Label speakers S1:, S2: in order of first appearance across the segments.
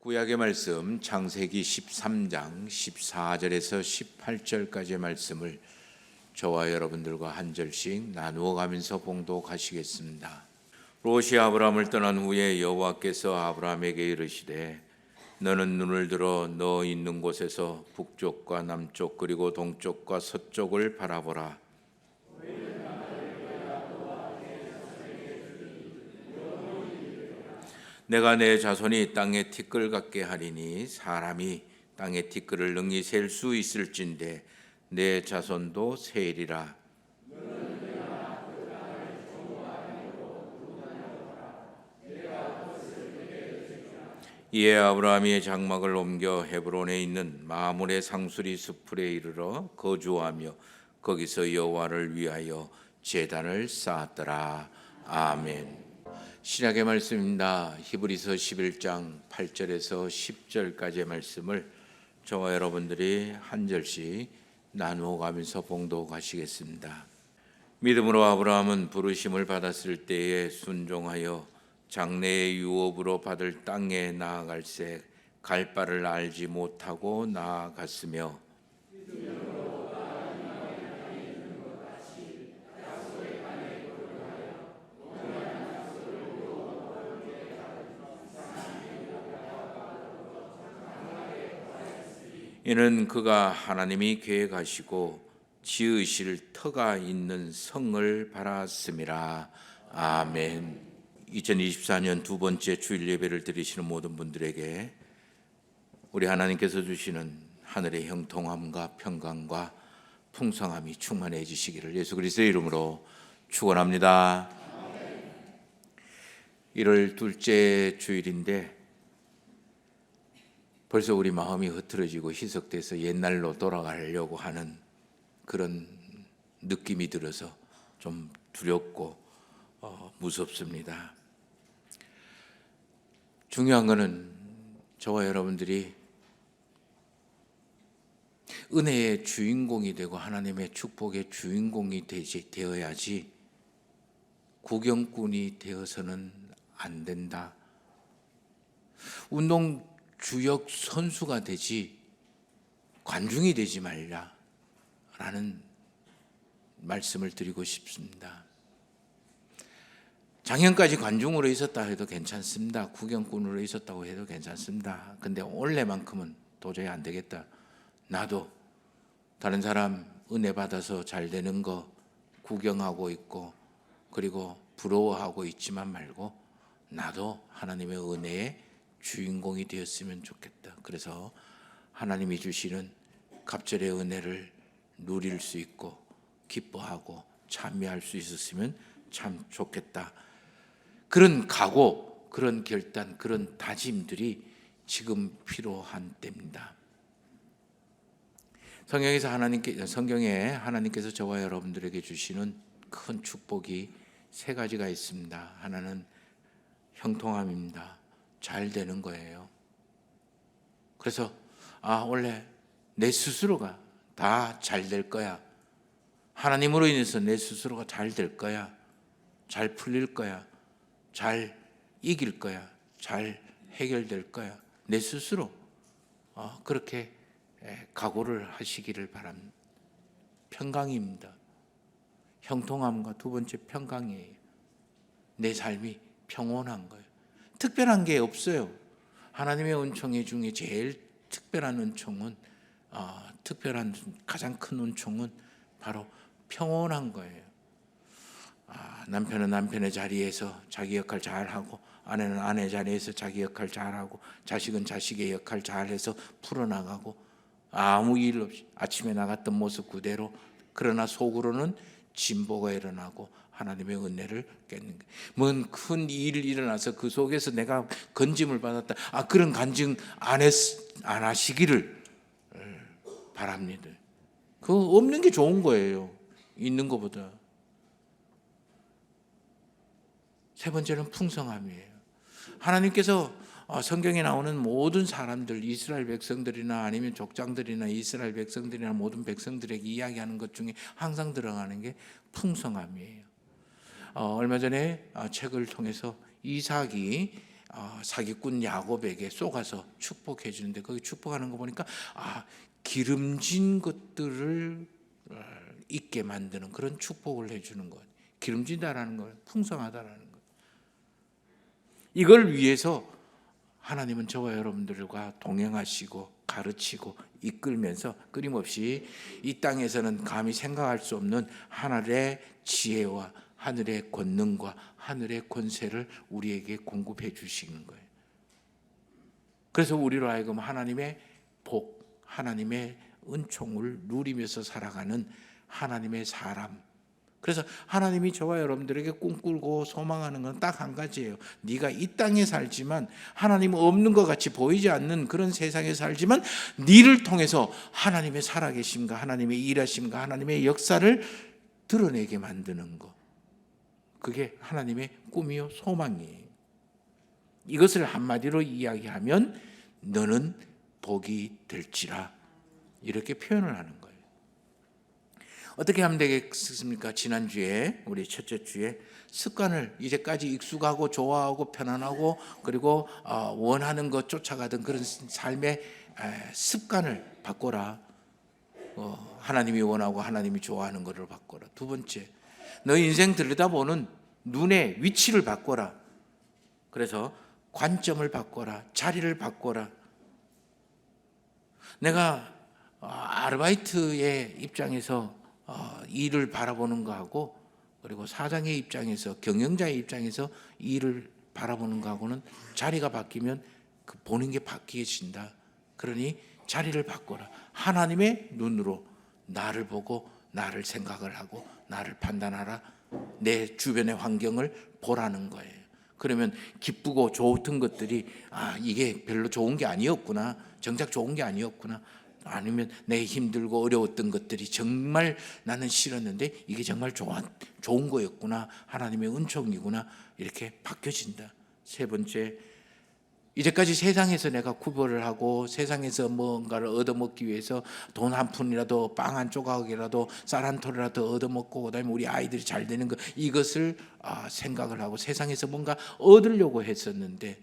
S1: 구약의 말씀 창세기 13장 14절에서 18절까지의 말씀을 저와 여러분들과 한 절씩 나누어 가면서 봉독하시겠습니다. 롯이 아브라함을 떠난 후에 여호와께서 아브라함에게 이르시되 너는 눈을 들어 너 있는 곳에서 북쪽과 남쪽 그리고 동쪽과 서쪽을 바라보라. 내가 내 자손이 땅의 티끌 같게 하리니 사람이 땅의 티끌을 능히 셀 수 있을진데 내 자손도 세리라. 이에 아브라함이 장막을 옮겨 헤브론에 있는 마므레 상수리 숲에 이르러 거주하며 거기서 여호와를 위하여 제단을 쌓았더라. 아멘. 신약의 말씀입니다. 히브리서 11장 8절에서 10절까지의 말씀을 저와 여러분들이 한 절씩 나누어 가면서 봉독하시겠습니다. 믿음으로 아브라함은 부르심을 받았을 때에 순종하여 장래의 유업으로 받을 땅에 나아갈새 갈 바를 알지 못하고 나아갔으며 이는 그가 하나님이 계획하시고 지으실 터가 있는 성을 바랐음이라. 아멘. 2024년 두 번째 주일 예배를 드리시는 모든 분들에게 우리 하나님께서 주시는 하늘의 형통함과 평강과 풍성함이 충만해지시기를 예수 그리스도의 이름으로 축원합니다. 1월 둘째 주일인데 벌써 우리 마음이 흐트러지고 희석돼서 옛날로 돌아가려고 하는 그런 느낌이 들어서 좀 두렵고 무섭습니다. 중요한 것은 저와 여러분들이 은혜의 주인공이 되고 하나님의 축복의 주인공이 되어야지 구경꾼이 되어서는 안 된다. 운동 주역 선수가 되지 관중이 되지 말라라는 말씀을 드리고 싶습니다. 작년까지 관중으로 있었다 해도 괜찮습니다. 구경꾼으로 있었다고 해도 괜찮습니다. 근데 올해만큼은 도저히 안 되겠다. 나도 다른 사람 은혜 받아서 잘 되는 거 구경하고 있고 그리고 부러워하고 있지만 말고 나도 하나님의 은혜에 주인공이 되었으면 좋겠다. 그래서 하나님이 주시는 갑절의 은혜를 누릴 수 있고 기뻐하고 참여할 수 있었으면 참 좋겠다. 그런 각오, 그런 결단, 그런 다짐들이 지금 필요한 때입니다. 성경에 하나님께서 저와 여러분들에게 주시는 큰 축복이 세 가지가 있습니다. 하나는 형통함입니다. 잘 되는 거예요. 그래서 원래 내 스스로가 다 잘 될 거야. 하나님으로 인해서 내 스스로가 잘 될 거야. 잘 풀릴 거야. 잘 이길 거야. 잘 해결될 거야. 내 스스로 그렇게 각오를 하시기를 바랍니다. 평강입니다. 형통함과 두 번째 평강이에요. 내 삶이 평온한 거예요. 특별한 게 없어요. 하나님의 은총의 중에 제일 특별한 은총은 특별한 가장 큰 은총은 바로 평온한 거예요. 남편은 남편의 자리에서 자기 역할 잘하고 아내는 아내 자리에서 자기 역할 잘하고 자식은 자식의 역할 잘해서 풀어나가고 아무 일 없이 아침에 나갔던 모습 그대로 그러나 속으로는 진보가 일어나고 하나님의 은혜를 깨는 거예요. 뭔 큰 일이 일어나서 그 속에서 내가 건짐을 받았다. 그런 간증 안 하시기를 바랍니다. 그거 없는 게 좋은 거예요. 있는 것보다. 세 번째는 풍성함이에요. 하나님께서 성경에 나오는 모든 사람들, 이스라엘 백성들이나 아니면 족장들이나 이스라엘 백성들이나 모든 백성들에게 이야기하는 것 중에 항상 들어가는 게 풍성함이에요. 얼마 전에 책을 통해서 이삭이 사기꾼 야곱에게 쏘가서 축복해 주는데, 거기 축복하는 거 보니까 기름진 것들을 있게 만드는 그런 축복을 해주는 것. 기름진다라는 건 풍성하다라는 것. 이걸 위해서 하나님은 저와 여러분들과 동행하시고 가르치고 이끌면서 끊임없이 이 땅에서는 감히 생각할 수 없는 하늘의 지혜와 하늘의 권능과 하늘의 권세를 우리에게 공급해 주시는 거예요. 그래서 우리로 하여금 하나님의 복, 하나님의 은총을 누리면서 살아가는 하나님의 사람. 그래서 하나님이 저와 여러분들에게 꿈꾸고 소망하는 건 딱 한 가지예요. 네가 이 땅에 살지만 하나님 없는 것 같이 보이지 않는 그런 세상에 살지만 네를 통해서 하나님의 살아계심과 하나님의 일하심과 하나님의 역사를 드러내게 만드는 것. 그게 하나님의 꿈이요 소망이에요. 이것을 한마디로 이야기하면 너는 복이 될지라, 이렇게 표현을 하는 거예요. 어떻게 하면 되겠습니까? 지난주에 우리 첫째 주에 습관을 이제까지 익숙하고 좋아하고 편안하고 그리고 원하는 것 쫓아가던 그런 삶의 습관을 바꿔라. 하나님이 원하고 하나님이 좋아하는 것을 바꿔라. 두 번째, 너 인생 들여다보는 눈의 위치를 바꿔라. 그래서 관점을 바꿔라. 자리를 바꿔라. 내가 아르바이트의 입장에서 일을 바라보는 거하고, 그리고 사장의 입장에서, 경영자의 입장에서 일을 바라보는 거하고는 자리가 바뀌면 그 보는 게 바뀌어진다. 그러니 자리를 바꿔라. 하나님의 눈으로 나를 보고 나를 생각을 하고 나를 판단하라. 내 주변의 환경을 보라는 거예요. 그러면 기쁘고 좋던 것들이 이게 별로 좋은 게 아니었구나, 정작 좋은 게 아니었구나, 아니면 내 힘들고 어려웠던 것들이 정말 나는 싫었는데 이게 정말 좋은 거였구나, 하나님의 은총이구나, 이렇게 바뀌어진다. 세 번째, 이제까지 세상에서 내가 구별을 하고 세상에서 뭔가를 얻어먹기 위해서 돈 한 푼이라도, 빵 한 조각이라도, 쌀 한 톨이라도 얻어먹고 그다음에 우리 아이들이 잘 되는 것, 이것을 생각을 하고 세상에서 뭔가 얻으려고 했었는데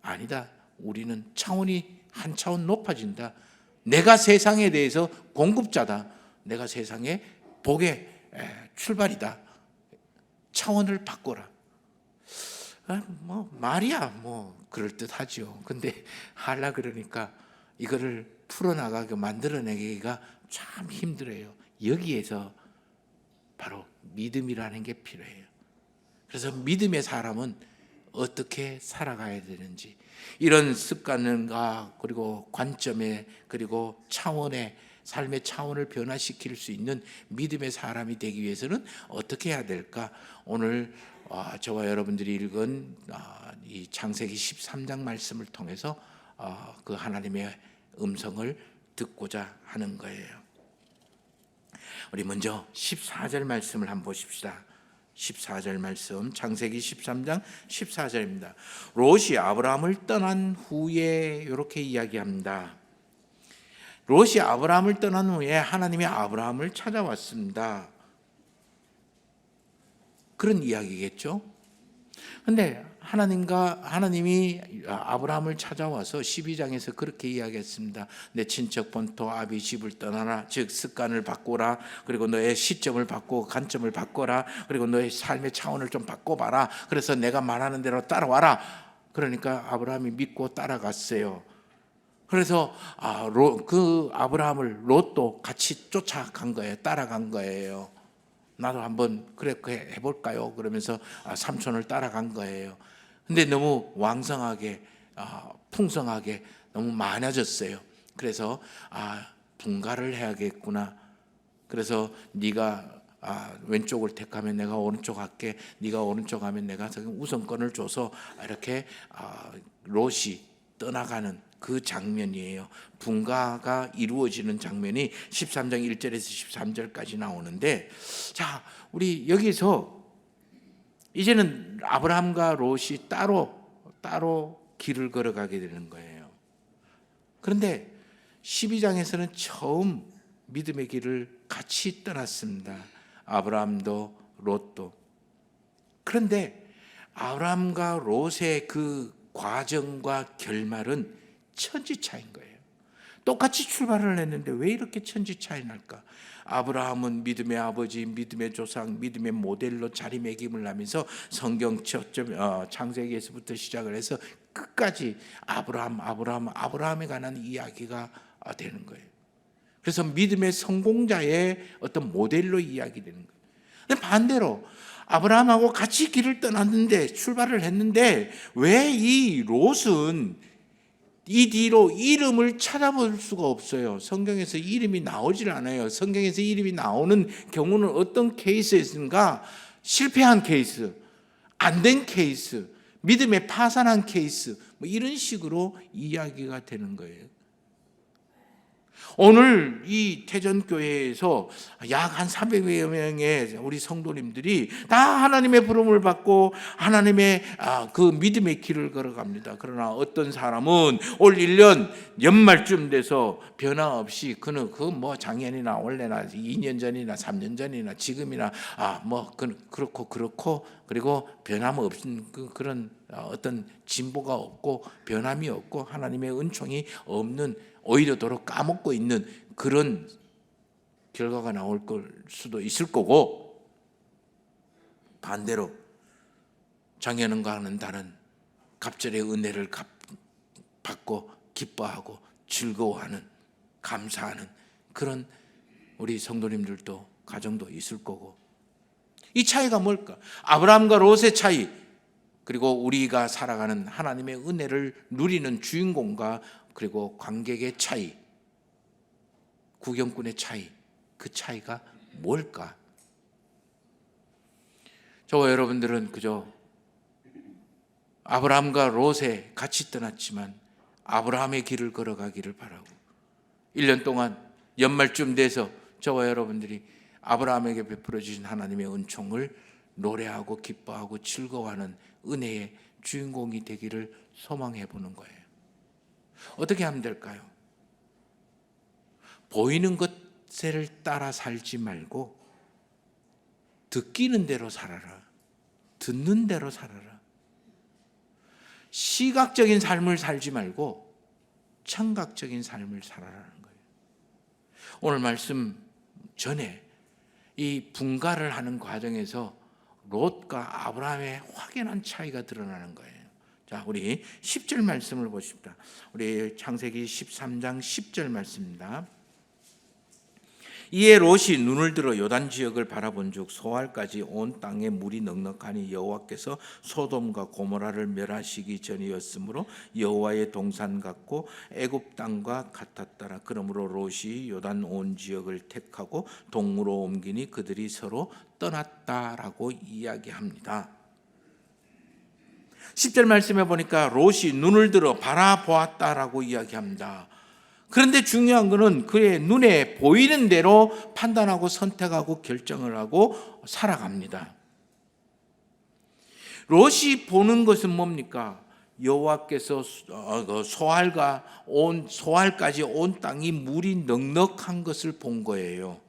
S1: 아니다. 우리는 차원이 한 차원 높아진다. 내가 세상에 대해서 공급자다. 내가 세상의 복의 출발이다. 차원을 바꿔라. 말이야 그럴듯하죠. 근데 하려 그러니까 이거를 풀어나가고 만들어내기가 참 힘들어요. 여기에서 바로 믿음이라는 게 필요해요. 그래서 믿음의 사람은 어떻게 살아가야 되는지, 이런 습관과 그리고 관점에 그리고 차원의 삶의 차원을 변화시킬 수 있는 믿음의 사람이 되기 위해서는 어떻게 해야 될까? 오늘 저와 여러분들이 읽은 이 창세기 13장 말씀을 통해서 그 하나님의 음성을 듣고자 하는 거예요. 우리 먼저 14절 말씀을 한번 보십시다. 14절 말씀, 창세기 13장 14절입니다. 롯이 아브라함을 떠난 후에 이렇게 이야기합니다. 롯이 아브라함을 떠난 후에 하나님이 아브라함을 찾아왔습니다. 그런 이야기겠죠. 근데 하나님이 아브라함을 찾아와서 12장에서 그렇게 이야기했습니다. 내 친척 본토 아비 집을 떠나라. 즉 습관을 바꾸라. 그리고 너의 시점을 바꾸고 관점을 바꿔라. 그리고 너의 삶의 차원을 좀 바꿔봐라. 그래서 내가 말하는 대로 따라와라. 그러니까 아브라함이 믿고 따라갔어요. 그래서 그 아브라함을 롯도 같이 쫓아간 거예요. 따라간 거예요. 나도 한번 그렇게 해볼까요? 그러면서 삼촌을 따라간 거예요. 근데 너무 왕성하게 풍성하게 너무 많아졌어요. 그래서 분가를 해야겠구나. 그래서 네가 왼쪽을 택하면 내가 오른쪽 할게, 네가 오른쪽 하면 내가 우선권을 줘서 이렇게 롯이 떠나가는 그 장면이에요. 분가가 이루어지는 장면이 13장 1절에서 13절까지 나오는데, 자, 우리 여기서 이제는 아브라함과 롯이 따로 길을 걸어가게 되는 거예요. 그런데 12장에서는 처음 믿음의 길을 같이 떠났습니다. 아브라함도 롯도. 그런데 아브라함과 롯의 그 과정과 결말은 천지 차이인 거예요. 똑같이 출발을 했는데 왜 이렇게 천지 차이 날까? 아브라함은 믿음의 아버지, 믿음의 조상, 믿음의 모델로 자리매김을 하면서 성경 창세기에서부터 시작을 해서 끝까지 아브라함에 관한 이야기가 되는 거예요. 그래서 믿음의 성공자의 어떤 모델로 이야기되는 거예요. 근데 반대로 아브라함하고 같이 길을 떠났는데, 출발을 했는데, 왜 이 롯은 이 뒤로 이름을 찾아볼 수가 없어요. 성경에서 이름이 나오질 않아요. 성경에서 이름이 나오는 경우는 어떤 케이스에서인가? 실패한 케이스, 안 된 케이스, 믿음에 파산한 케이스, 뭐 이런 식으로 이야기가 되는 거예요. 오늘 이 태전교회에서 약 한 300여 명의 우리 성도님들이 다 하나님의 부름을 받고 하나님의 그 믿음의 길을 걸어갑니다. 그러나 어떤 사람은 올 1년 연말쯤 돼서 변화 없이 그는 작년이나 올해나 2년 전이나 3년 전이나 지금이나 그렇고 그리고 변함없는 그런 어떤 진보가 없고 변함이 없고 하나님의 은총이 없는, 오히려 도로 까먹고 있는 그런 결과가 나올 수도 있을 거고, 반대로 작년과는 다른 갑절의 은혜를 받고 기뻐하고 즐거워하는, 감사하는 그런 우리 성도님들도 가정도 있을 거고, 이 차이가 뭘까? 아브라함과 롯의 차이, 그리고 우리가 살아가는 하나님의 은혜를 누리는 주인공과 그리고 관객의 차이, 구경꾼의 차이, 그 차이가 뭘까? 저와 여러분들은 그저 아브라함과 롯에 같이 떠났지만 아브라함의 길을 걸어가기를 바라고, 1년 동안 연말쯤 돼서 저와 여러분들이 아브라함에게 베풀어 주신 하나님의 은총을 노래하고 기뻐하고 즐거워하는 은혜의 주인공이 되기를 소망해 보는 거예요. 어떻게 하면 될까요? 보이는 것을 따라 살지 말고 듣기는 대로 살아라. 듣는 대로 살아라. 시각적인 삶을 살지 말고 청각적인 삶을 살아라는 거예요. 오늘 말씀 전에 이 분가를 하는 과정에서 롯과 아브라함의 확연한 차이가 드러나는 거예요. 자, 우리 10절 말씀을 보십시다. 우리 창세기 13장 10절 말씀입니다. 이에 롯이 눈을 들어 요단 지역을 바라본즉 소알까지 온 땅에 물이 넉넉하니 여호와께서 소돔과 고모라를 멸하시기 전이었으므로 여호와의 동산 같고 애굽 땅과 같았더라. 그러므로 롯이 요단 온 지역을 택하고 동으로 옮기니 그들이 서로 떠났다라고 이야기합니다. 10절 말씀에 보니까 롯이 눈을 들어 바라보았다라고 이야기합니다. 그런데 중요한 것은 그의 눈에 보이는 대로 판단하고 선택하고 결정을 하고 살아갑니다. 롯이 보는 것은 뭡니까? 여호와께서 소알까지 온 땅이 물이 넉넉한 것을 본 거예요.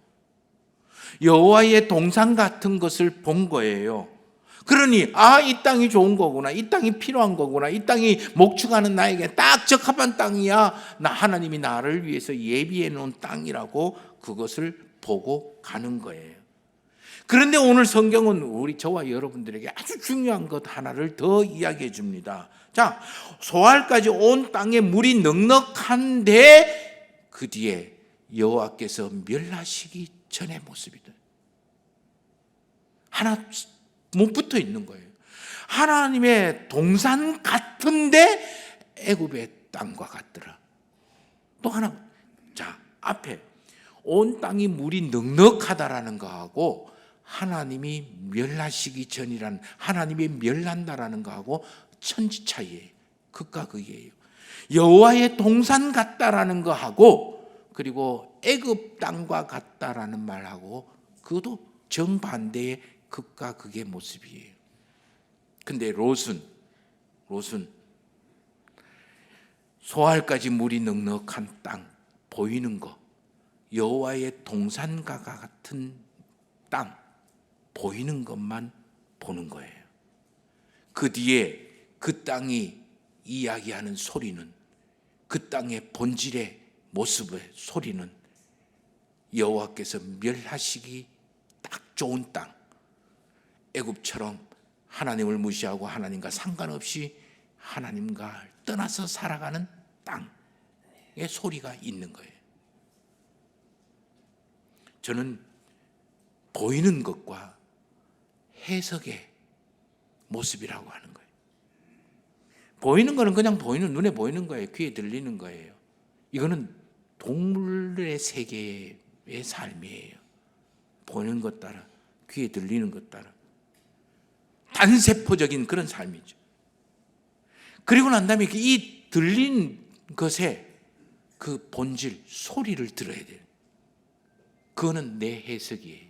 S1: 여호와의 동산 같은 것을 본 거예요. 그러니 이 땅이 좋은 거구나, 이 땅이 필요한 거구나, 이 땅이 목축하는 나에게 딱 적합한 땅이야, 하나님이 나를 위해서 예비해 놓은 땅이라고 그것을 보고 가는 거예요. 그런데 오늘 성경은 저와 여러분들에게 아주 중요한 것 하나를 더 이야기해 줍니다. 자, 소알까지 온 땅에 물이 넉넉한데 그 뒤에 여호와께서 멸하시기 전의 모습이다. 하나 못 붙어 있는 거예요. 하나님의 동산 같은데 애굽의 땅과 같더라. 또 하나, 자, 앞에 온 땅이 물이 넉넉하다라는 거하고 하나님이 멸하시기 전이란, 하나님이 멸한다라는 거하고 천지 차이예요. 극과 극이에요. 여호와의 동산 같다라는 거하고 그리고 애굽 땅과 같다라는 말하고 그것도 정반대의 극과 극의 모습이에요. 근데 롯은 소알까지 물이 넉넉한 땅, 보이는 거, 여호와의 동산과 같은 땅, 보이는 것만 보는 거예요. 그 뒤에 그 땅이 이야기하는 소리는, 그 땅의 본질의 모습의 소리는 여호와께서 멸하시기 딱 좋은 땅, 애굽처럼 하나님을 무시하고 하나님과 상관없이 하나님과 떠나서 살아가는 땅의 소리가 있는 거예요. 저는 보이는 것과 해석의 모습이라고 하는 거예요. 보이는 거는 그냥 보이는, 눈에 보이는 거예요. 귀에 들리는 거예요. 이거는 동물의 세계의 삶이에요. 보이는 것 따라, 귀에 들리는 것 따라 단세포적인 그런 삶이죠. 그리고 난 다음에 이 들린 것에 그 본질, 소리를 들어야 돼요. 그거는 내 해석이에요.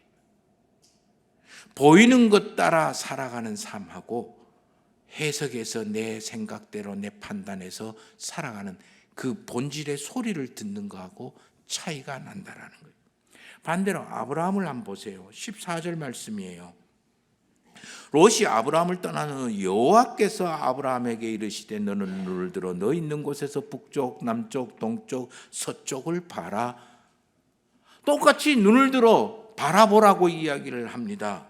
S1: 보이는 것 따라 살아가는 삶하고 해석에서 내 생각대로, 내 판단에서 살아가는 그 본질의 소리를 듣는 거하고 차이가 난다라는 거예요. 반대로 아브라함을 한번 보세요. 14절 말씀이에요. 롯이 아브라함을 떠난 후 여호와께서 아브라함에게 이르시되 너는 눈을 들어 너 있는 곳에서 북쪽, 남쪽, 동쪽, 서쪽을 봐라. 똑같이 눈을 들어 바라보라고 이야기를 합니다.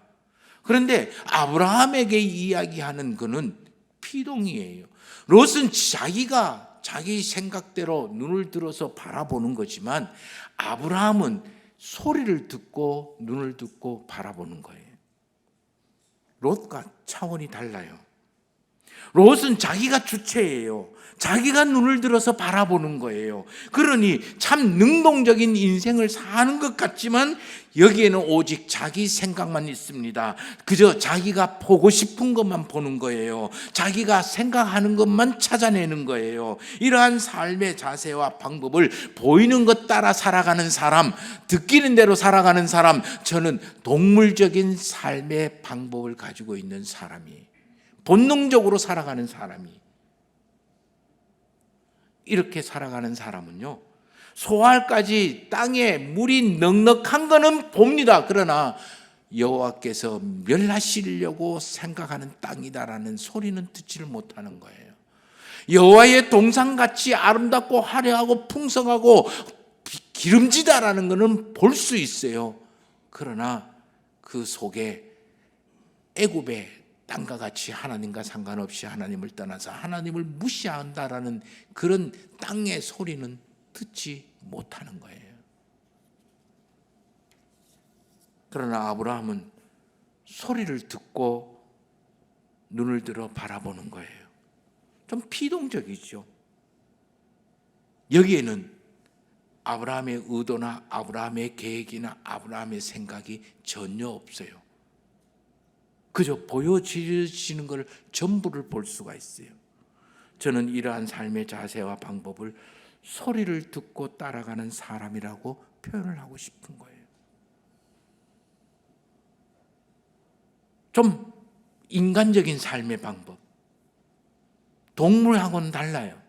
S1: 그런데 아브라함에게 이야기하는 것은 피동이에요. 롯은 자기 생각대로 눈을 들어서 바라보는 거지만 아브라함은 소리를 듣고 눈을 듣고 바라보는 거예요. 롯과 차원이 달라요. 롯은 자기가 주체예요. 자기가 눈을 들어서 바라보는 거예요. 그러니 참 능동적인 인생을 사는 것 같지만 여기에는 오직 자기 생각만 있습니다. 그저 자기가 보고 싶은 것만 보는 거예요. 자기가 생각하는 것만 찾아내는 거예요. 이러한 삶의 자세와 방법을 보이는 것 따라 살아가는 사람, 듣기는 대로 살아가는 사람, 저는 동물적인 삶의 방법을 가지고 있는 사람이에요. 본능적으로 살아가는 사람이. 이렇게 살아가는 사람은요, 소알까지 땅에 물이 넉넉한 거는 봅니다. 그러나 여호와께서 멸하시려고 생각하는 땅이다라는 소리는 듣지를 못하는 거예요. 여호와의 동산같이 아름답고 화려하고 풍성하고 기름지다라는 것은 볼 수 있어요. 그러나 그 속에 애굽의 땅과 같이 하나님과 상관없이 하나님을 떠나서 하나님을 무시한다라는 그런 땅의 소리는 듣지 못하는 거예요. 그러나 아브라함은 소리를 듣고 눈을 들어 바라보는 거예요. 좀 피동적이죠. 여기에는 아브라함의 의도나 아브라함의 계획이나 아브라함의 생각이 전혀 없어요. 그저 보여지는 걸 전부를 볼 수가 있어요. 저는 이러한 삶의 자세와 방법을 소리를 듣고 따라가는 사람이라고 표현을 하고 싶은 거예요. 좀 인간적인 삶의 방법, 동물하고는 달라요.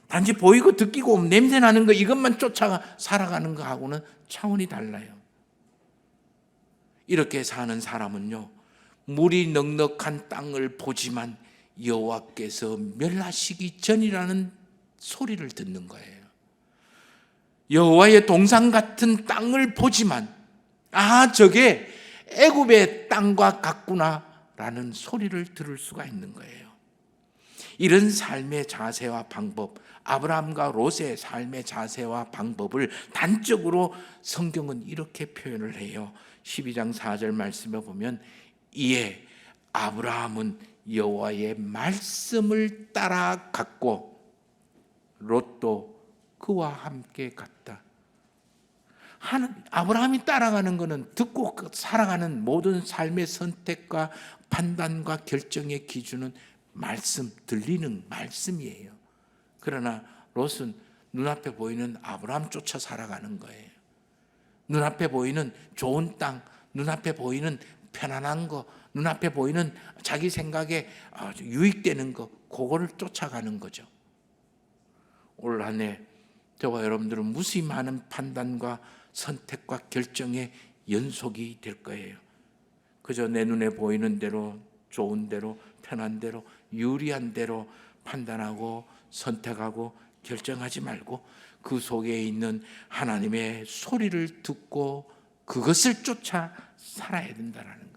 S1: 단지 보이고 듣기고 냄새 나는 거 이것만 쫓아가 살아가는 거하고는 차원이 달라요. 이렇게 사는 사람은요, 물이 넉넉한 땅을 보지만 여호와께서 멸하시기 전이라는 소리를 듣는 거예요. 여호와의 동산 같은 땅을 보지만 저게 애굽의 땅과 같구나라는 소리를 들을 수가 있는 거예요. 이런 삶의 자세와 방법, 아브라함과 롯의 삶의 자세와 방법을 단적으로 성경은 이렇게 표현을 해요. 12장 4절 말씀에 보면 이에 아브라함은 여호와의 말씀을 따라갔고 롯도 그와 함께 갔다. 아브라함이 따라가는 것은 듣고 살아가는 모든 삶의 선택과 판단과 결정의 기준은 말씀, 들리는 말씀이에요. 그러나 롯은 눈앞에 보이는 아브라함 쫓아 살아가는 거예요. 눈앞에 보이는 좋은 땅, 눈앞에 보이는 편안한 거, 눈앞에 보이는 자기 생각에 유익되는 거, 그거를 쫓아가는 거죠. 올 한 해 저와 여러분들은 무수히 많은 판단과 선택과 결정의 연속이 될 거예요. 그저 내 눈에 보이는 대로, 좋은 대로, 편한 대로, 유리한 대로 판단하고 선택하고 결정하지 말고 그 속에 있는 하나님의 소리를 듣고 그것을 쫓아 살아야 된다는 거예요.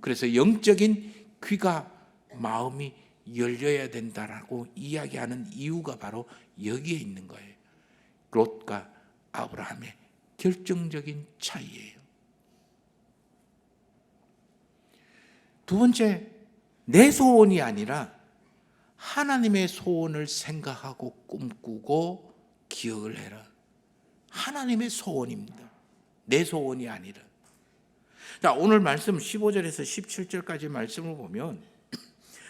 S1: 그래서 영적인 귀가 마음이 열려야 된다라고 이야기하는 이유가 바로 여기에 있는 거예요. 롯과 아브라함의 결정적인 차이예요. 두 번째, 내 소원이 아니라 하나님의 소원을 생각하고 꿈꾸고 기억을 해라. 하나님의 소원입니다. 내 소원이 아니라. 자, 오늘 말씀 15절에서 17절까지 말씀을 보면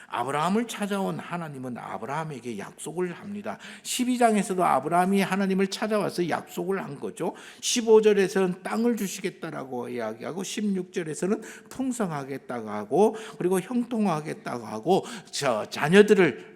S1: 아브라함을 찾아온 하나님은 아브라함에게 약속을 합니다. 12장에서도 아브라함이 하나님을 찾아와서 약속을 한 거죠. 15절에서는 땅을 주시겠다라고 이야기하고 16절에서는 풍성하겠다고 하고 그리고 형통하겠다고 하고 자녀들을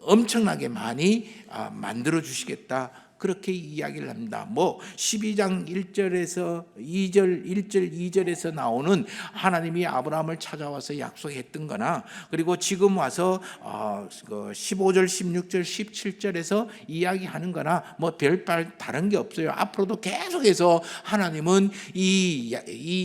S1: 엄청나게 많이 만들어 주시겠다. 그렇게 이야기를 합니다. 12장 1절에서 2절, 1절, 2절에서 나오는 하나님이 아브라함을 찾아와서 약속했던 거나 그리고 지금 와서 15절, 16절, 17절에서 이야기하는 거나 별발 다른 게 없어요. 앞으로도 계속해서 하나님은 이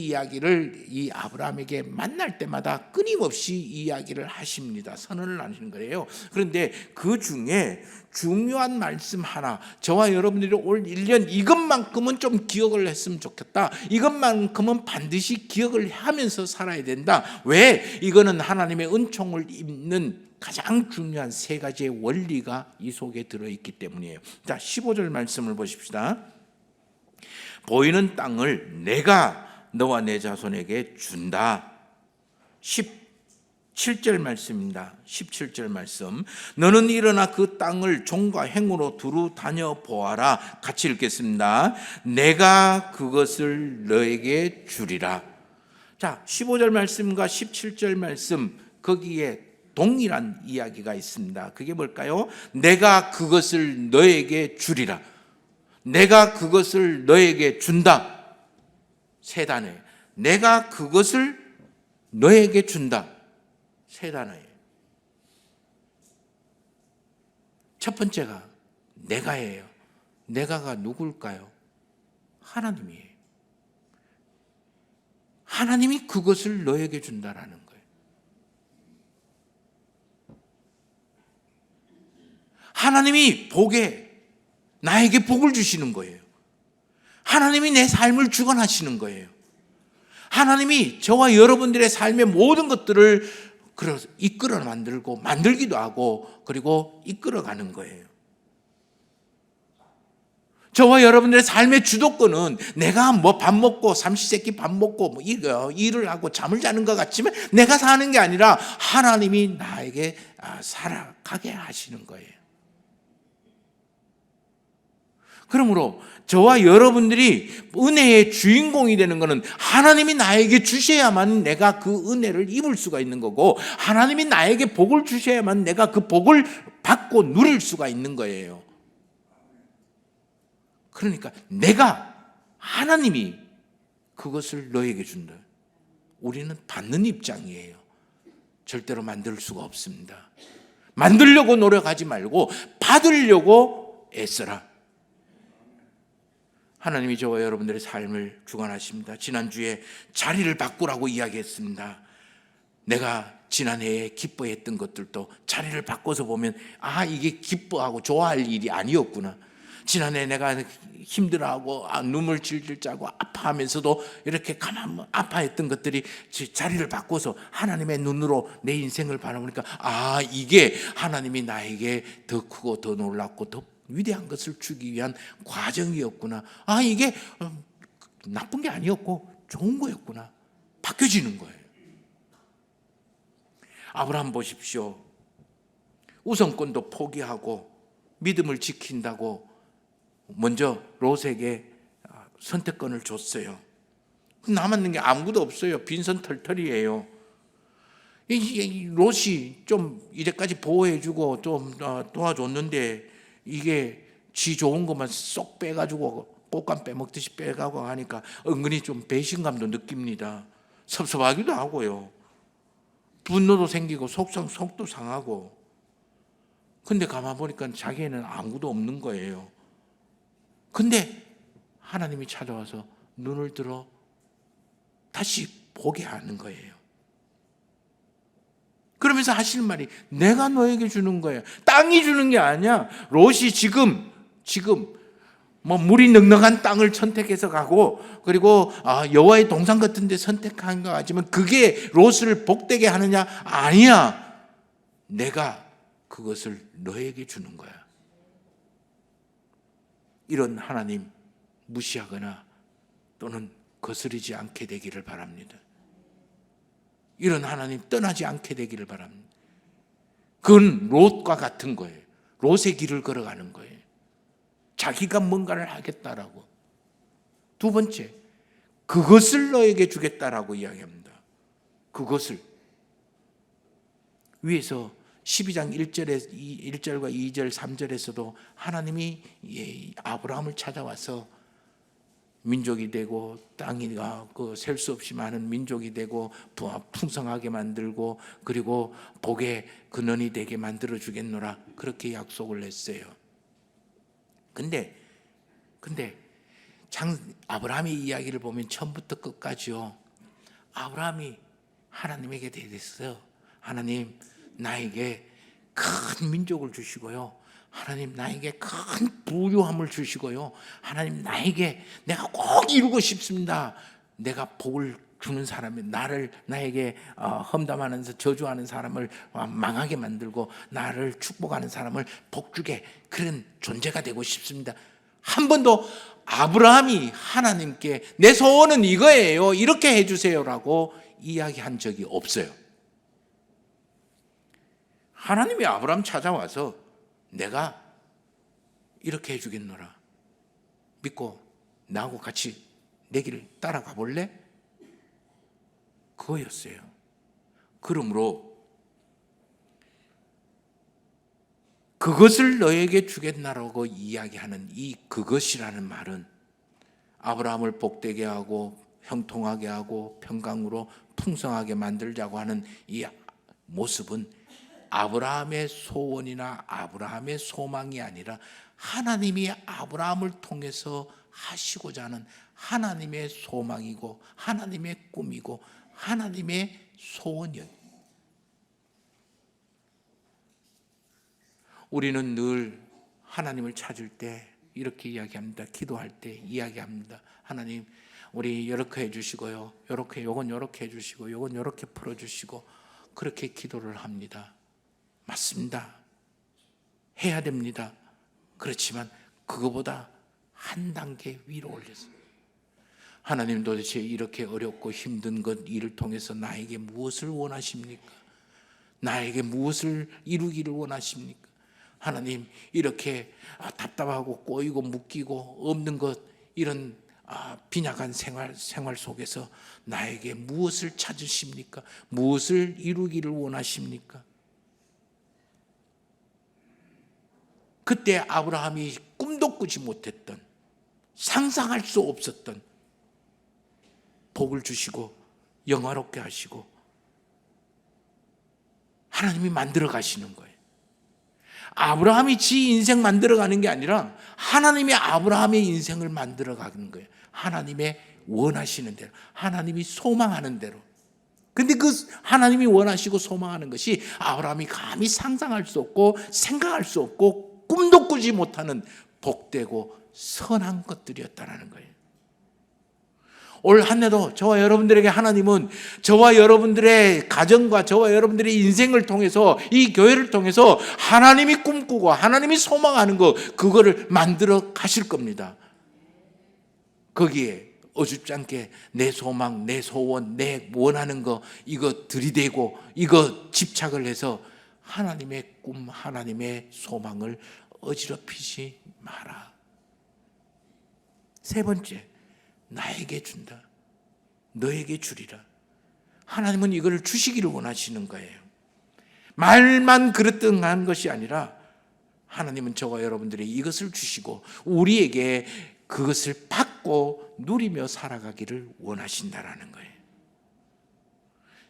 S1: 이야기를 이 아브라함에게 만날 때마다 끊임없이 이야기를 하십니다. 선언을 하시는 거예요. 그런데 그 중에 중요한 말씀 하나, 저와 여러분들이 올 1년 이것만큼은 좀 기억을 했으면 좋겠다. 이것만큼은 반드시 기억을 하면서 살아야 된다. 왜? 이거는 하나님의 은총을 입는 가장 중요한 세 가지의 원리가 이 속에 들어있기 때문이에요. 자, 15절 말씀을 보십시다. 보이는 땅을 내가 너와 내 자손에게 준다. 17절 말씀입니다. 17절 말씀. 너는 일어나 그 땅을 종과 행으로 두루 다녀보아라. 같이 읽겠습니다. 내가 그것을 너에게 주리라. 자, 15절 말씀과 17절 말씀 거기에 동일한 이야기가 있습니다. 그게 뭘까요? 내가 그것을 너에게 주리라. 내가 그것을 너에게 준다. 세 단어예요. 내가 그것을 너에게 준다. 세 단어예요. 첫 번째가 내가예요. 내가가 누굴까요? 하나님이에요. 하나님이 그것을 너에게 준다라는 거예요. 하나님이 나에게 복을 주시는 거예요. 하나님이 내 삶을 주관하시는 거예요. 하나님이 저와 여러분들의 삶의 모든 것들을 이끌어 만들기도 하고 그리고 이끌어가는 거예요. 저와 여러분들의 삶의 주도권은 내가 밥 먹고 삼시세끼 밥 먹고 일을 하고 잠을 자는 것 같지만 내가 사는 게 아니라 하나님이 나에게 살아가게 하시는 거예요. 그러므로 저와 여러분들이 은혜의 주인공이 되는 것은 하나님이 나에게 주셔야만 내가 그 은혜를 입을 수가 있는 거고 하나님이 나에게 복을 주셔야만 내가 그 복을 받고 누릴 수가 있는 거예요. 그러니까 하나님이 그것을 너에게 준다. 우리는 받는 입장이에요. 절대로 만들 수가 없습니다. 만들려고 노력하지 말고 받으려고 애써라. 하나님이 저와 여러분들의 삶을 주관하십니다. 지난주에 자리를 바꾸라고 이야기했습니다. 내가 지난해에 기뻐했던 것들도 자리를 바꿔서 보면 이게 기뻐하고 좋아할 일이 아니었구나. 지난해 내가 힘들어하고 눈물 질질 짜고 아파하면서도 이렇게 가만 아파했던 것들이 자리를 바꿔서 하나님의 눈으로 내 인생을 바라보니까 이게 하나님이 나에게 더 크고 더 놀랍고 더 위대한 것을 주기 위한 과정이었구나. 이게 나쁜 게 아니었고 좋은 거였구나. 바뀌어지는 거예요. 아브라함 보십시오. 우선권도 포기하고 믿음을 지킨다고 먼저 롯에게 선택권을 줬어요. 남았는 게 아무것도 없어요. 빈손 털털이에요. 롯이 좀 이제까지 보호해주고 좀 도와줬는데 이게 지 좋은 것만 쏙 빼가지고 꽃감 빼먹듯이 빼가고 하니까 은근히 좀 배신감도 느낍니다. 섭섭하기도 하고요. 분노도 생기고 속도 상하고 근데 가만 보니까 자기에는 아무도 없는 거예요. 근데 하나님이 찾아와서 눈을 들어 다시 보게 하는 거예요. 그러면서 하시는 말이 내가 너에게 주는 거야. 땅이 주는 게 아니야. 롯이 지금 뭐 물이 넉넉한 땅을 선택해서 가고, 그리고 여호와의 동산 같은 데 선택한 것 같지만 그게 롯을 복되게 하느냐? 아니야. 내가 그것을 너에게 주는 거야. 이런 하나님 무시하거나 또는 거스르지 않게 되기를 바랍니다. 이런 하나님 떠나지 않게 되기를 바랍니다. 그건 롯과 같은 거예요. 롯의 길을 걸어가는 거예요. 자기가 뭔가를 하겠다라고. 두 번째, 그것을 너에게 주겠다라고 이야기합니다. 그것을. 위에서 12장 1절과 2절, 3절에서도 하나님이 아브라함을 찾아와서 민족이 되고 땅이가 셀 수 없이 많은 민족이 되고 풍성하게 만들고 그리고 복의 근원이 되게 만들어 주겠노라 그렇게 약속을 했어요. 근데 아브라함의 이야기를 보면 처음부터 끝까지요, 아브라함이 하나님에게 대해서 하나님 나에게 큰 민족을 주시고요, 하나님 나에게 큰 부유함을 주시고요, 하나님 나에게 내가 꼭 이루고 싶습니다. 내가 복을 주는 사람이 나에게 험담하면서 저주하는 사람을 망하게 만들고 나를 축복하는 사람을 복주게, 그런 존재가 되고 싶습니다. 한 번도 아브라함이 하나님께 내 소원은 이거예요, 이렇게 해주세요라고 이야기한 적이 없어요. 하나님이 아브라함 찾아와서 내가 이렇게 해주겠노라, 믿고 나하고 같이 내 길을 따라가 볼래? 그거였어요. 그러므로 그것을 너에게 주겠나라고 이야기하는 이 그것이라는 말은 아브라함을 복되게 하고 형통하게 하고 평강으로 풍성하게 만들자고 하는 이 모습은 아브라함의 소원이나 아브라함의 소망이 아니라 하나님이 아브라함을 통해서 하시고자 하는 하나님의 소망이고 하나님의 꿈이고 하나님의 소원이에요. 우리는 늘 하나님을 찾을 때 이렇게 이야기합니다. 기도할 때 이야기합니다. 하나님, 우리 이렇게 해주시고요, 요건 이렇게 해주시고 요건 이렇게 풀어주시고, 그렇게 기도를 합니다. 맞습니다. 해야 됩니다. 그렇지만 그거보다 한 단계 위로 올렸어요. 하나님, 도대체 이렇게 어렵고 힘든 것 일을 통해서 나에게 무엇을 원하십니까? 나에게 무엇을 이루기를 원하십니까? 하나님, 이렇게 답답하고 꼬이고 묶이고 없는 것, 이런 빈약한 생활 속에서 나에게 무엇을 찾으십니까? 무엇을 이루기를 원하십니까? 그때 아브라함이 꿈도 꾸지 못했던, 상상할 수 없었던 복을 주시고 영화롭게 하시고 하나님이 만들어 가시는 거예요. 아브라함이 지 인생 만들어 가는 게 아니라 하나님이 아브라함의 인생을 만들어 가는 거예요. 하나님의 원하시는 대로, 하나님이 소망하는 대로. 근데 그 하나님이 원하시고 소망하는 것이 아브라함이 감히 상상할 수 없고 생각할 수 없고 꿈도 꾸지 못하는 복되고 선한 것들이었다는 거예요. 올 한 해도 저와 여러분들에게 하나님은 저와 여러분들의 가정과 저와 여러분들의 인생을 통해서, 이 교회를 통해서 하나님이 꿈꾸고 하나님이 소망하는 것, 그거를 만들어 가실 겁니다. 거기에 어줍지 않게 내 소망, 내 소원, 내 원하는 거 이거 들이대고 이거 집착을 해서 하나님의 꿈, 하나님의 소망을 어지럽히지 마라. 세 번째, 나에게 준다, 너에게 주리라. 하나님은 이걸 주시기를 원하시는 거예요. 말만 그릇등한 것이 아니라 하나님은 저와 여러분들이 이것을 주시고 우리에게 그것을 받고 누리며 살아가기를 원하신다라는 거예요.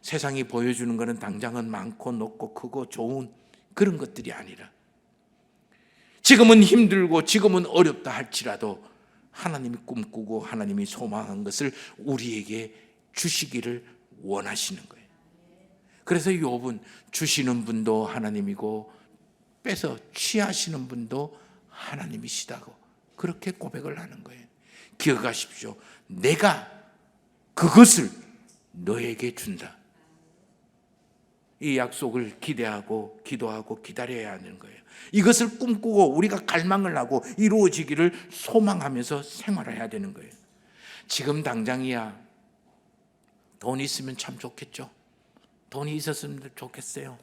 S1: 세상이 보여주는 것은 당장은 많고 높고 크고 좋은 그런 것들이 아니라 지금은 힘들고 지금은 어렵다 할지라도 하나님이 꿈꾸고 하나님이 소망한 것을 우리에게 주시기를 원하시는 거예요. 그래서 욥은 주시는 분도 하나님이고 뺏어 취하시는 분도 하나님이시다고 그렇게 고백을 하는 거예요. 기억하십시오. 내가 그것을 너에게 준다. 이 약속을 기대하고 기도하고 기다려야 하는 거예요. 이것을 꿈꾸고 우리가 갈망을 하고 이루어지기를 소망하면서 생활해야 되는 거예요. 지금 당장이야 돈 있으면 참 좋겠죠. 돈이 있었으면 좋겠어요.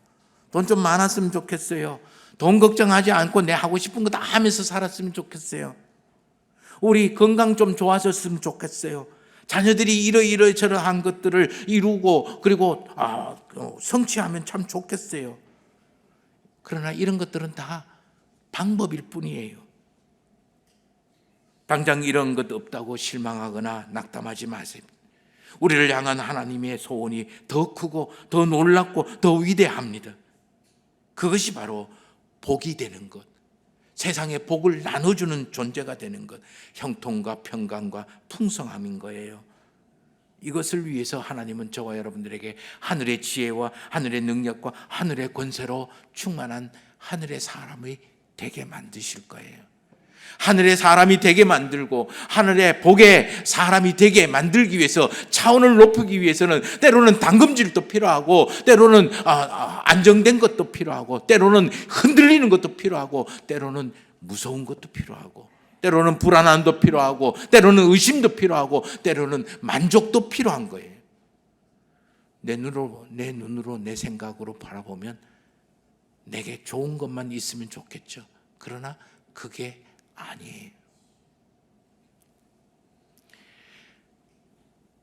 S1: 돈 좀 많았으면 좋겠어요. 돈 걱정하지 않고 내 하고 싶은 거 다 하면서 살았으면 좋겠어요. 우리 건강 좀 좋아졌으면 좋겠어요. 자녀들이 이러이러저러한 것들을 이루고 그리고 성취하면 참 좋겠어요. 그러나 이런 것들은 다 방법일 뿐이에요. 당장 이런 것 없다고 실망하거나 낙담하지 마세요. 우리를 향한 하나님의 소원이 더 크고 더 놀랍고 더 위대합니다. 그것이 바로 복이 되는 것, 세상에 복을 나눠주는 존재가 되는 것, 형통과 평강과 풍성함인 거예요. 이것을 위해서 하나님은 저와 여러분들에게 하늘의 지혜와 하늘의 능력과 하늘의 권세로 충만한 하늘의 사람이 되게 만드실 거예요. 하늘의 사람이 되게 만들고 하늘의 복의 사람이 되게 만들기 위해서 차원을 높이기 위해서는 때로는 담금질도 필요하고 때로는 안정된 것도 필요하고 때로는 흔들리는 것도 필요하고 때로는 무서운 것도 필요하고 때로는 불안함도 필요하고 때로는 의심도 필요하고 때로는 만족도 필요한 거예요. 내 눈으로 내 생각으로 바라보면 내게 좋은 것만 있으면 좋겠죠. 그러나 그게 아니에요.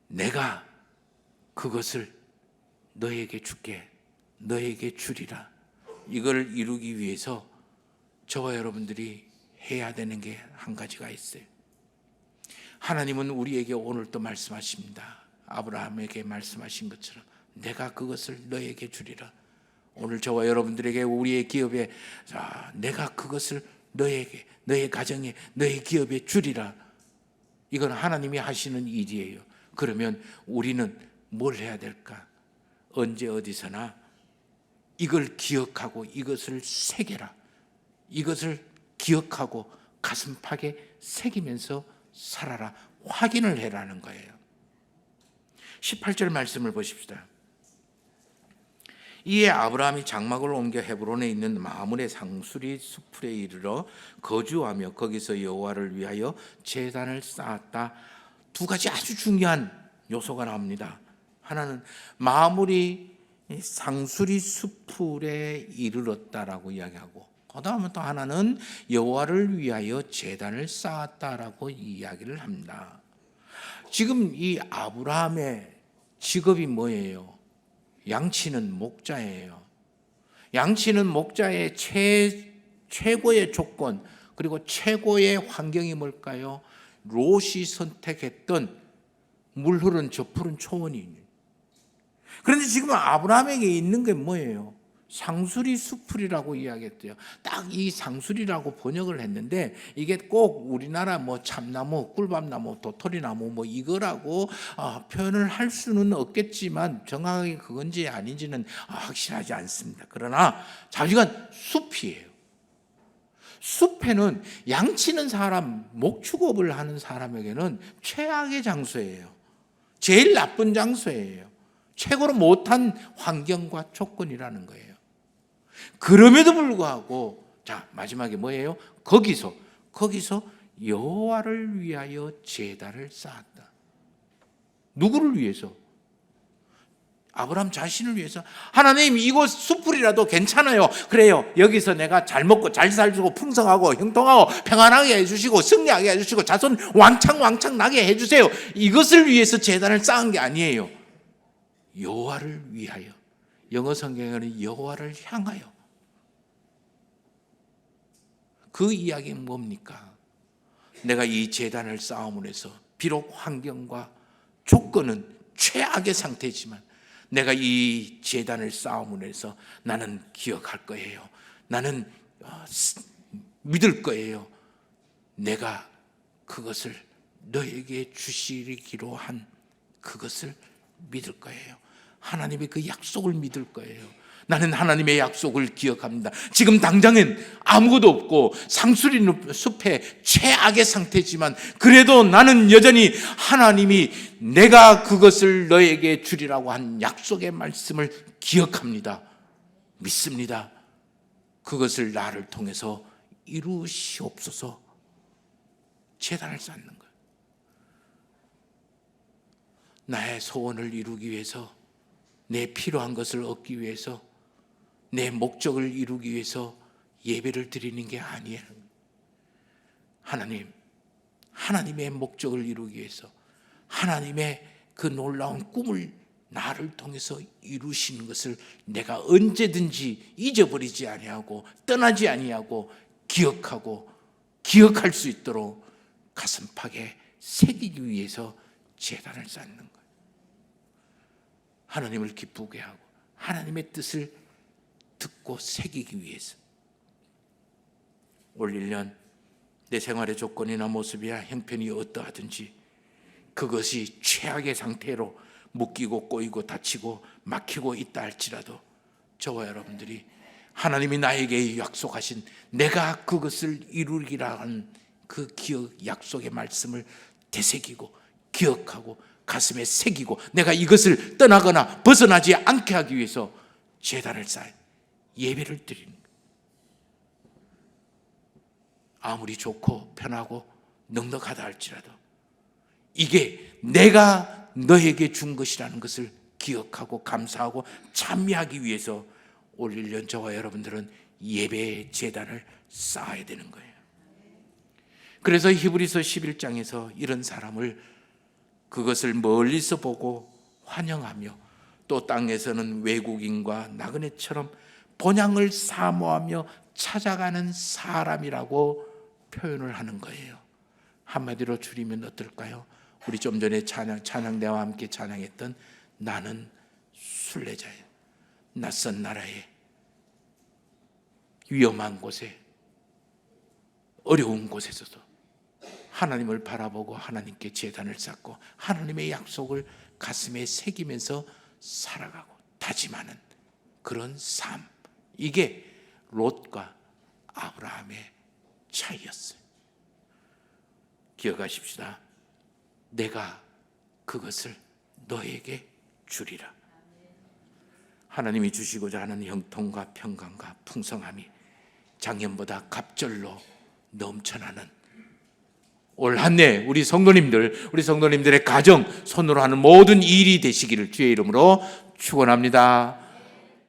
S1: 내가 그것을 너에게 줄게, 너에게 주리라. 이걸 이루기 위해서 저와 여러분들이 해야 되는 게 한 가지가 있어요. 하나님은 우리에게 오늘 또 말씀하십니다. 아브라함에게 말씀하신 것처럼 내가 그것을 너에게 주리라. 오늘 저와 여러분들에게 우리의 기업에 내가 그것을 너에게, 너의 가정에, 너의 기업에 주리라. 이건 하나님이 하시는 일이에요. 그러면 우리는 뭘 해야 될까? 언제 어디서나 이걸 기억하고 이것을 새겨라. 이것을 기억하고 가슴팍에 새기면서 살아라. 확인을 해라는 거예요. 18절 말씀을 보십시다. 이에 아브라함이 장막을 옮겨 헤브론에 있는 마므레 상수리 수풀에 이르러 거주하며 거기서 여호와를 위하여 제단을 쌓았다. 두 가지 아주 중요한 요소가 나옵니다. 하나는 마므리 상수리 수풀에 이르렀다라고 이야기하고 그 다음에 또 하나는 여호와를 위하여 제단을 쌓았다라고 이야기를 합니다. 지금 이 아브라함의 직업이 뭐예요? 양치는 목자예요. 양치는 목자의 최고의 조건 그리고 최고의 환경이 뭘까요? 롯이 선택했던 물 흐른 저 푸른 초원이에요. 그런데 지금 아브라함에게 있는 게 뭐예요? 상수리 수풀이라고 이야기했대요. 딱 이 상수리라고 번역을 했는데 이게 꼭 우리나라 뭐 참나무, 꿀밤나무, 도토리나무 뭐 이거라고 표현을 할 수는 없겠지만 정확하게 그건지 아닌지는 확실하지 않습니다. 그러나 자주간 숲이에요. 숲에는 양치는 사람, 목축업을 하는 사람에게는 최악의 장소예요. 제일 나쁜 장소예요. 최고로 못한 환경과 조건이라는 거예요. 그럼에도 불구하고 자 마지막에 뭐예요? 거기서 여호와를 위하여 제단을 쌓았다. 누구를 위해서? 아브라함 자신을 위해서. 하나님 이곳 숲풀이라도 괜찮아요. 그래요. 여기서 내가 잘 먹고 잘 살고 풍성하고 형통하고 평안하게 해주시고 승리하게 해주시고 자손 왕창 나게 해주세요. 이것을 위해서 제단을 쌓은 게 아니에요. 여호와를 위하여. 영어 성경에는 여호와를 향하여. 그 이야기는 뭡니까? 내가 이 제단을 쌓음으로 해서 비록 환경과 조건은 최악의 상태지만 내가 이 제단을 쌓음으로 해서 나는 기억할 거예요. 나는 믿을 거예요. 내가 그것을 너에게 주시기로 한 그것을 믿을 거예요. 하나님의 그 약속을 믿을 거예요. 나는 하나님의 약속을 기억합니다. 지금 당장엔 아무것도 없고 상수리 숲의 최악의 상태지만 그래도 나는 여전히 하나님이 내가 그것을 너에게 주리라고 한 약속의 말씀을 기억합니다. 믿습니다. 그것을 나를 통해서 이루시옵소서. 제단을 쌓는 거예요. 나의 소원을 이루기 위해서, 내 필요한 것을 얻기 위해서, 내 목적을 이루기 위해서 예배를 드리는 게 아니에요. 하나님의 목적을 이루기 위해서, 하나님의 그 놀라운 꿈을 나를 통해서 이루시는 것을 내가 언제든지 잊어버리지 아니하고 떠나지 아니하고 기억할 수 있도록 가슴팍에 새기기 위해서 제단을 쌓는 거예요. 하나님을 기쁘게 하고 하나님의 뜻을 듣고 새기기 위해서. 올 1년 내 생활의 조건이나 모습이야 형편이 어떠하든지 그것이 최악의 상태로 묶이고 꼬이고 다치고 막히고 있다 할지라도 저와 여러분들이 하나님이 나에게 약속하신 내가 그것을 이루리라 한 그 기억 약속의 말씀을 되새기고 기억하고 가슴에 새기고 내가 이것을 떠나거나 벗어나지 않게 하기 위해서 제단을 쌓아 예배를 드리는 거예요. 아무리 좋고 편하고 넉넉하다 할지라도 이게 내가 너에게 준 것이라는 것을 기억하고 감사하고 찬미하기 위해서 올 1년 저와 여러분들은 예배의 제단을 쌓아야 되는 거예요. 그래서 히브리서 11장에서 이런 사람을 그것을 멀리서 보고 환영하며 또 땅에서는 외국인과 나그네처럼 본향을 사모하며 찾아가는 사람이라고 표현을 하는 거예요. 한마디로 줄이면 어떨까요? 우리 좀 전에 찬양대와 함께 찬양했던 나는 순례자예요. 낯선 나라에 위험한 곳에 어려운 곳에서도 하나님을 바라보고 하나님께 제단을 쌓고 하나님의 약속을 가슴에 새기면서 살아가고 다짐하는 그런 삶. 이게 롯과 아브라함의 차이였어요. 기억하십시다. 내가 그것을 너에게 주리라. 하나님이 주시고자 하는 형통과 평강과 풍성함이 작년보다 갑절로 넘쳐나는 올 한 해 우리 성도님들의 가정 손으로 하는 모든 일이 되시기를 주의 이름으로 축원합니다.